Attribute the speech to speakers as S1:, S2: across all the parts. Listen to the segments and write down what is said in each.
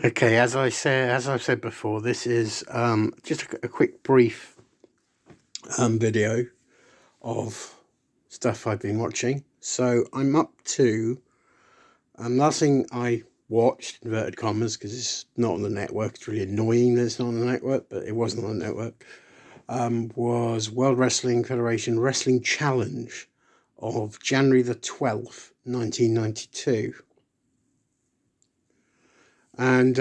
S1: Okay, as I've said before, this is just a quick, brief video of stuff I've been watching. So I'm up to last thing I watched, inverted commas, because it's not on the network. It's really annoying that it's not on the network, but it wasn't on the network. Was World Wrestling Federation Wrestling Challenge of January the 12th, 1992, and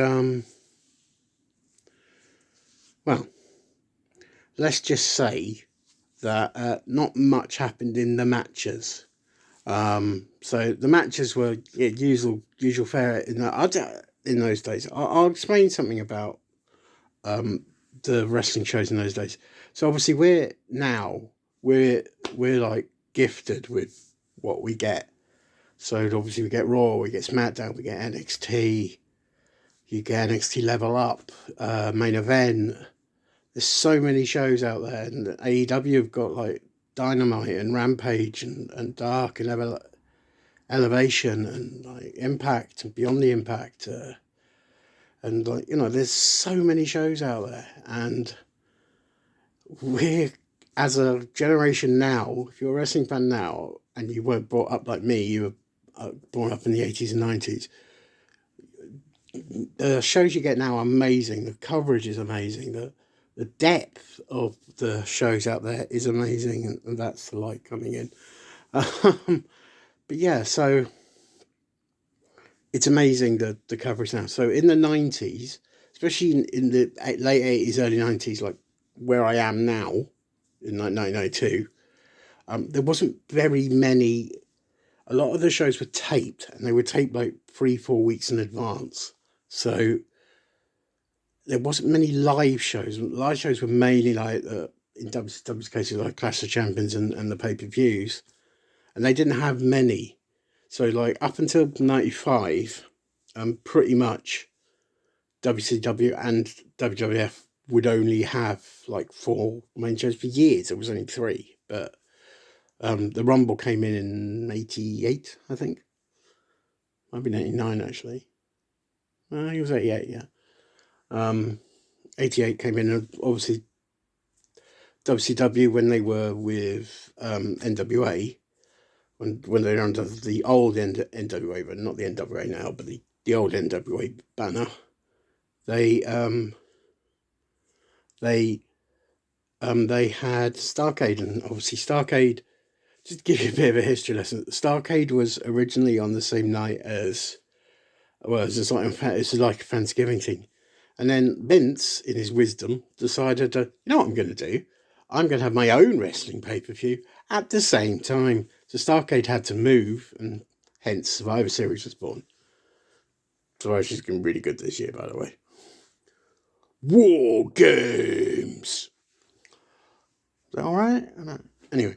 S1: well, let's just say that not much happened in the matches. So the matches were usual fare in those days. I'll explain something about um, the wrestling shows in those days. So obviously we're we're like gifted with what we get. So obviously we get Raw, we get SmackDown, we get NXT, you get NXT Level Up, Main Event. There's so many shows out there, and AEW have got like Dynamite and Rampage and Dark and Elevation and like Impact and Beyond the Impact, and like there's so many shows out there, and we're as a generation now. If you're a wrestling fan now and you weren't brought up like me, you were born up in the 80s and 90s. The shows you get now are amazing. The coverage is amazing. The depth of the shows out there is amazing, and that's the light coming in. But yeah, so it's amazing the coverage now. So in the 90s, especially in the late 80s, early 90s, like where I am now in like 1992, there wasn't very many. A lot of the shows were taped, and they were taped like 3-4 weeks in advance. So there wasn't many live shows. Live shows were mainly like in WCW's cases like Clash of Champions and the pay-per-views, and they didn't have many. So like up until 95, pretty much WCW and WWF would only have like 4 main shows for years. It was only three, but the Rumble came in '88, I think. Might have been '89 actually. It was '88, yeah. Um, '88 came in, and obviously WCW when they were with NWA, when they were under the old NWA, but not the NWA now, but the old NWA banner. They they they had Starcade, and obviously Starcade. Just to give you a bit of a history lesson, Starcade was originally on the same night as it's like a Thanksgiving thing, and then Vince, in his wisdom, decided, you know what I'm going to do? I'm going to have my own wrestling pay-per-view at the same time. So Starcade had to move, and hence Survivor Series was born. Survivor Series has been really good this year, by the way. War Games. Is that all right? Anyway,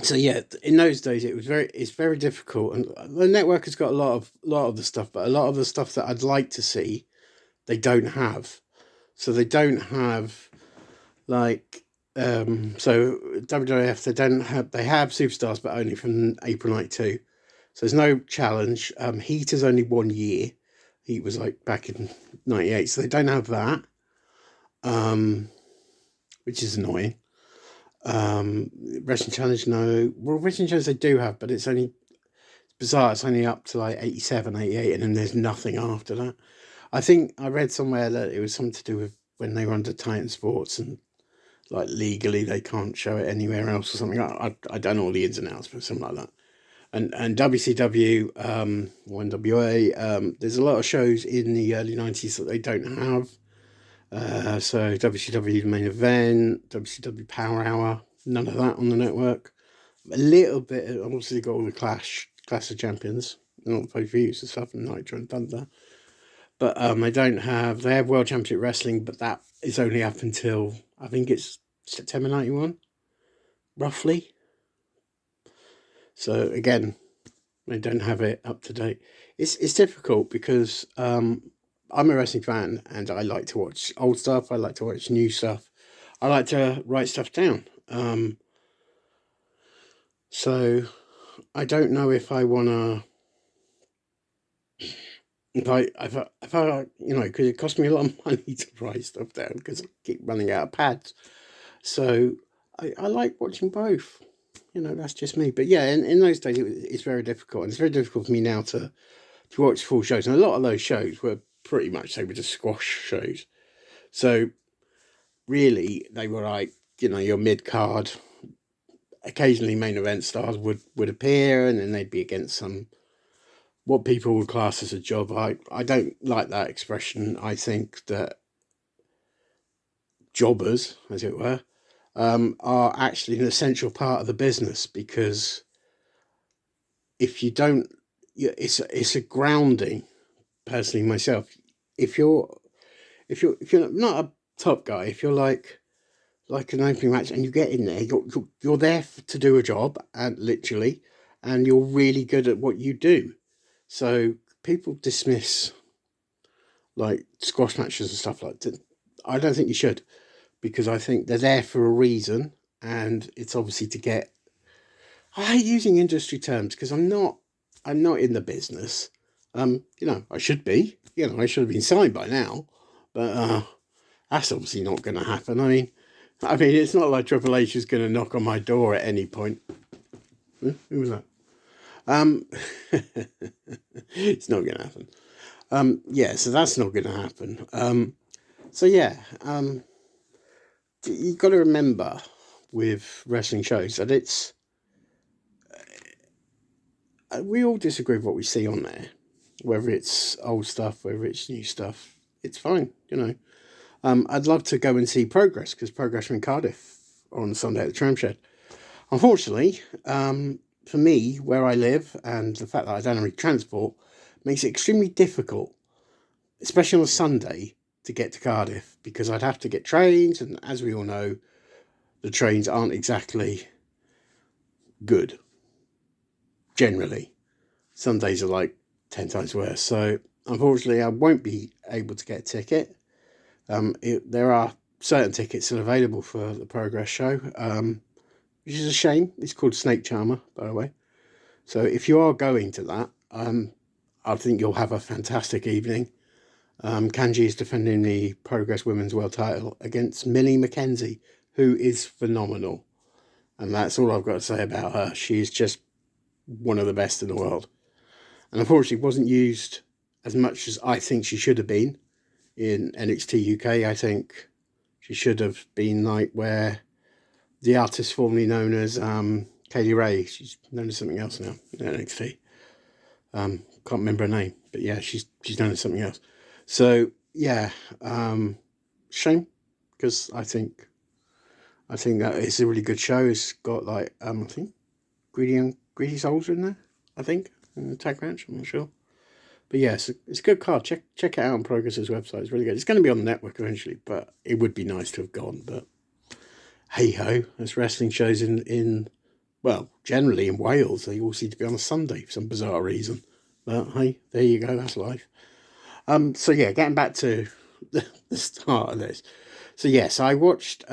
S1: so yeah, in those days it's very difficult, and the network has got a lot of the stuff, but a lot of the stuff that I'd like to see, they don't have. So they don't have like so WWF, they have superstars, but only from April '92. So there's no challenge. Heat is only 1 year. Heat was like back in '98, so they don't have that, um, which is annoying. Wrestling Challenge, no. Well, Wrestling Challenge they do have, but it's bizarre. It's only up to like 87, 88, and then there's nothing after that. I think I read somewhere that it was something to do with when they were under Titan Sports, and like legally they can't show it anywhere else or something. I don't know all the ins and outs, but something like that. And WCW, or NWA, there's a lot of shows in the early 90s that they don't have. So WCW Main Event, WCW Power Hour, none of that on the network. A little bit, obviously got all the Clash of Champions, and all the pay-per-views and stuff, and Nitro and Thunder. But they have World Championship Wrestling, but that is only up until, I think it's September 91, roughly. So again, they don't have it up to date. It's difficult because I'm a wrestling fan, and I like to watch old stuff. I like to watch new stuff. I like to write stuff down. So I don't know if I want to if I, because it cost me a lot of money to write stuff down because I keep running out of pads. So I like watching both. That's just me. But yeah, in those days, it's very difficult. And it's very difficult for me now to watch full shows. And a lot of those shows were pretty much, they were just squash shows. So really, they were like, your mid-card. Occasionally main event stars would appear, and then they'd be against some, what people would class as a job. I don't like that expression. I think that jobbers, as it were, are actually an essential part of the business, because if you don't, it's a grounding. Personally, myself, if you're not a top guy, if you're like an opening match and you get in there, you're there to do a job, and literally, and you're really good at what you do. So people dismiss like squash matches and stuff like that. I don't think you should, because I think they're there for a reason, and it's obviously to get. I hate using industry terms because I'm not in the business. I should be. I should have been signed by now, but that's obviously not going to happen. I mean, it's not like Triple H is going to knock on my door at any point. Who was that? It's not going to happen. Yeah, so that's not going to happen. So yeah, you've got to remember with wrestling shows that it's. We all disagree with what we see on there, whether it's old stuff, whether it's new stuff. It's fine, I'd love to go and see Progress, because Progress are in Cardiff on Sunday at the Tram Shed. Unfortunately, for me, where I live, and the fact that I don't have any transport, makes it extremely difficult, especially on a Sunday, to get to Cardiff, because I'd have to get trains, and as we all know, the trains aren't exactly good. Generally, some days are like 10 times worse. So unfortunately, I won't be able to get a ticket. There are certain tickets still available for the Progress show, which is a shame. It's called Snake Charmer, by the way. So if you are going to that, I think you'll have a fantastic evening. Kanji is defending the Progress Women's World title against Millie McKenzie, who is phenomenal. And that's all I've got to say about her. She is just one of the best in the world. And unfortunately wasn't used as much as I think she should have been in NXT UK. I think she should have been like where the artist formerly known as Kaylee Ray, she's known as something else now in NXT. Can't remember her name, but yeah, she's known as something else. So yeah, shame, because I think that it's a really good show. It's got like I think Greedy Souls are in there, I think, in the tag match. I'm not sure. But yeah, it's a good card. Check it out on Progress's website. It's really good. It's going to be on the network eventually, but it would be nice to have gone. But hey ho, there's wrestling shows in generally in Wales. They all seem to be on a Sunday for some bizarre reason. But hey, there you go. That's life. So yeah, getting back to the start of this. So yes, I watched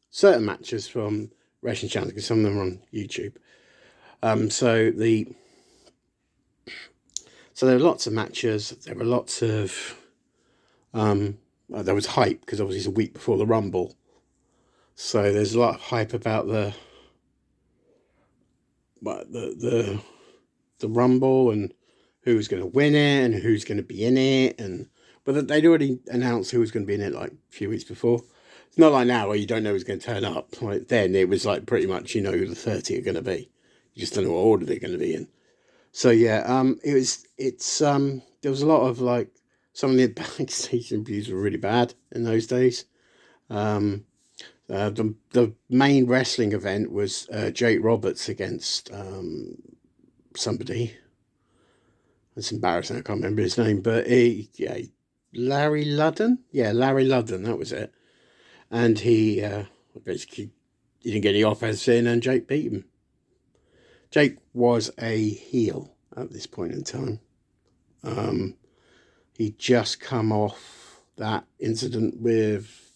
S1: certain matches from Wrestling Channel, because some of them are on YouTube. So there were lots of matches. There were lots of there was hype, because obviously it's a week before the Rumble. So there's a lot of hype about the Rumble, and who's going to win it and who's going to be in it, but they'd already announced who was going to be in it like a few weeks before. It's not like now where you don't know who's going to turn up. Like then it was like pretty much who the 30 are going to be. You just don't know what order they're going to be in. So yeah, there was a lot of like, some of the backstage interviews were really bad in those days. The main wrestling event was Jake Roberts against somebody. It's embarrassing, I can't remember his name, but Larry Ludden? Yeah, Larry Ludden, that was it. And he basically didn't get any offense in, and Jake beat him. Jake was a heel at this point in time. He'd just come off that incident with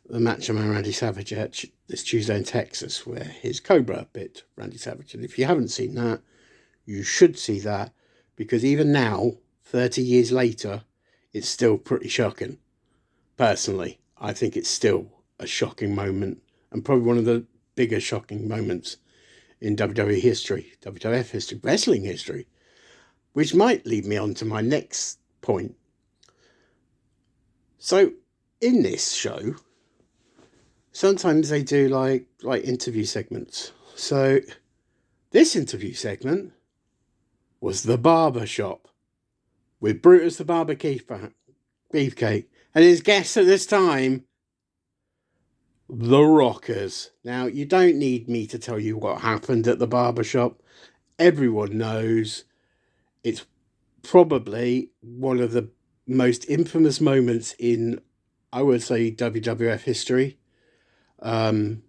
S1: the Macho Man Randy Savage at this Tuesday in Texas, where his Cobra bit Randy Savage. And if you haven't seen that, you should see that, because even now, 30 years later, it's still pretty shocking. Personally, I think it's still a shocking moment, and probably one of the bigger shocking moments in WWE history, WWF history, wrestling history, which might lead me on to my next point. So, in this show, sometimes they do like interview segments. So, this interview segment was the barber shop with Brutus the Barber Beefcake, and his guests at this time, the Rockers. Now, you don't need me to tell you what happened at the barber shop. Everyone knows. It's probably one of the most infamous moments in, I would say, WWF history. And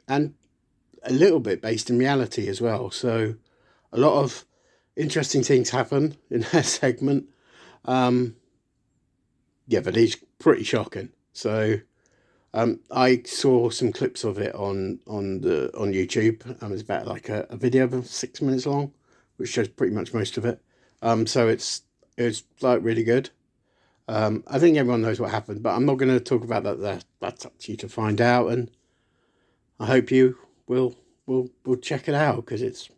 S1: a little bit based in reality as well. So a lot of interesting things happen in that segment. Yeah, but it's pretty shocking. So I saw some clips of it on YouTube. It was about like a video of 6 minutes long, which shows pretty much most of it. So it's like really good. I think everyone knows what happened, but I'm not going to talk about that. That's up to you to find out, and I hope you will check it out, because it's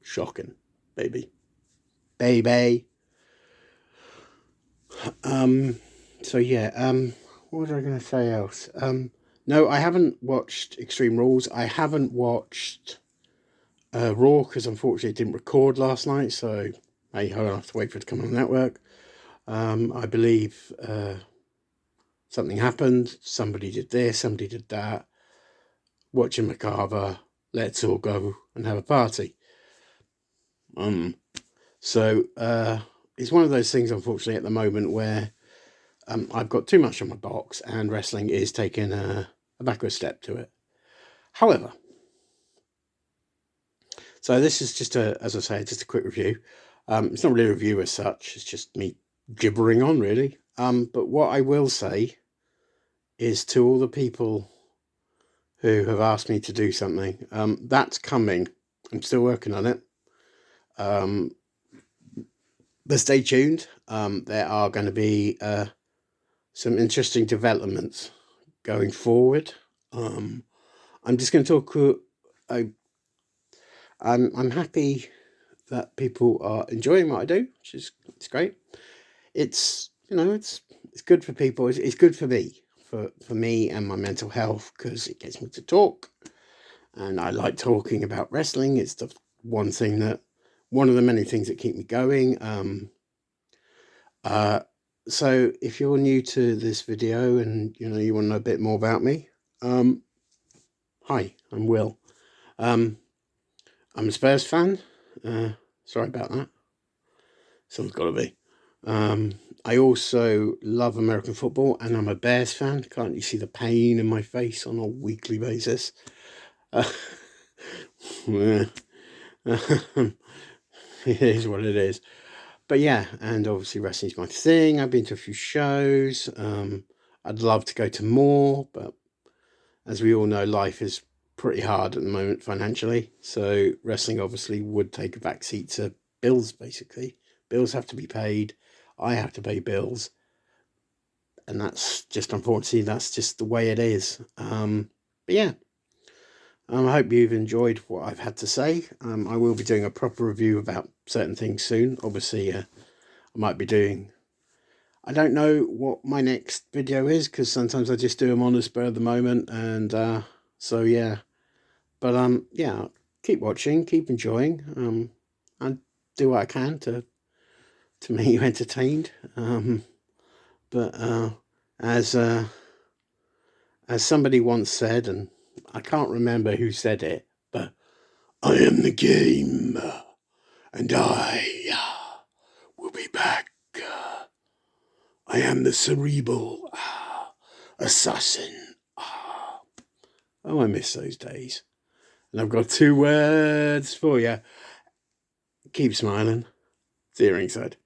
S1: shocking, baby. So yeah, what was I going to say else? No, I haven't watched Extreme Rules. I haven't watched Raw, because unfortunately it didn't record last night, so I'll have to wait for it to come on the network. I believe something happened. Somebody did this, somebody did that. Watching Macabre, let's all go and have a party. So it's one of those things, unfortunately, at the moment where I've got too much on my box, and wrestling is taking a backward step to it. However, so this is just as I say, just a quick review. It's not really a review as such. It's just me gibbering on, really. But what I will say is, to all the people who have asked me to do something, that's coming. I'm still working on it. But stay tuned. There are going to be some interesting developments going forward. I'm just going to talk. I'm happy that people are enjoying what I do, which is it's great. It's it's good for people. It's good for me, for me and my mental health, because it gets me to talk, and I like talking about wrestling. It's the one of the many things that keep me going. So if you're new to this video and you want to know a bit more about me, hi, I'm Will. I'm a Spurs fan. Sorry about that. Someone's got to be. I also love American football, and I'm a Bears fan. Can't you see the pain in my face on a weekly basis? It is what it is. But yeah, and obviously wrestling's my thing. I've been to a few shows. I'd love to go to more, but as we all know, life is pretty hard at the moment financially. So wrestling obviously would take a backseat to bills, basically. Bills have to be paid. I have to pay bills. And that's just, unfortunately, that's just the way it is. But yeah, I hope you've enjoyed what I've had to say. I will be doing a proper review about certain things soon. Obviously, I might be doing... I don't know what my next video is, because sometimes I just do them on the spur of the moment. And so, yeah. But, yeah, keep watching, keep enjoying. And do what I can to make you entertained. But as somebody once said, and I can't remember who said it, but I am the game, and I will be back. I am the cerebral assassin. Oh, I miss those days. And I've got 2 words for you. Keep smiling. See you ringside.